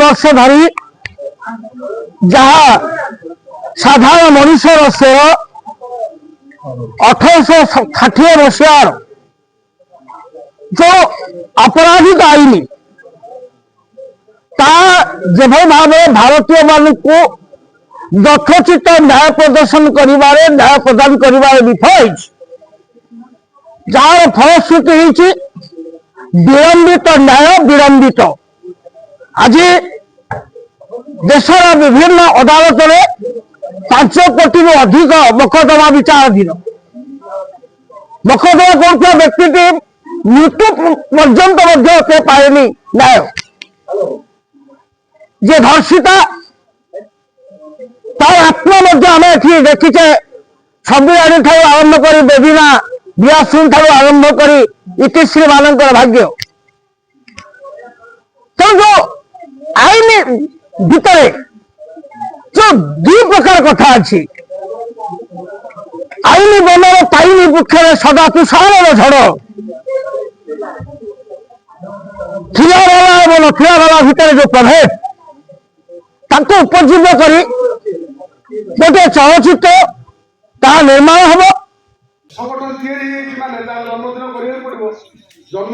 वर्ष धरी जहाँ साधारण मनुष्यर शेर 1860 मसीहार जो अपराधिक आईन जो भाव भारतीय मान को यथोचित न्याय प्रदर्शन करिबारे न्याय प्रदान करिबारे विफल जार फलश्रुति विलंबित न्याय विलंबित आज देशर विभिन्न अदालत में 5 कोटी अधिक मकदमा विचाराधीन मकदमा करुवा व्यक्ति मृत्यु पर्यंत पाएनि न्याय जे धर्षिता तार आत्मा आम देखीचे संविधान ठार आरंभ कर बेबीना बियासिन ठार आरंभ कर इतिश्री मान भाग्य तो जो आईन भितर जो 2 प्रकार कथा अच्छी आईन बनर ताईन वृक्ष सदा तुषार झड़ थिलावाला और नथिलावाला भितर जो प्रभेद ताको उपजीव्य करी गोटे चलचित्र ता निर्माण हम संगठन तैयारी जन्मदिन करिया पड़ो जन्म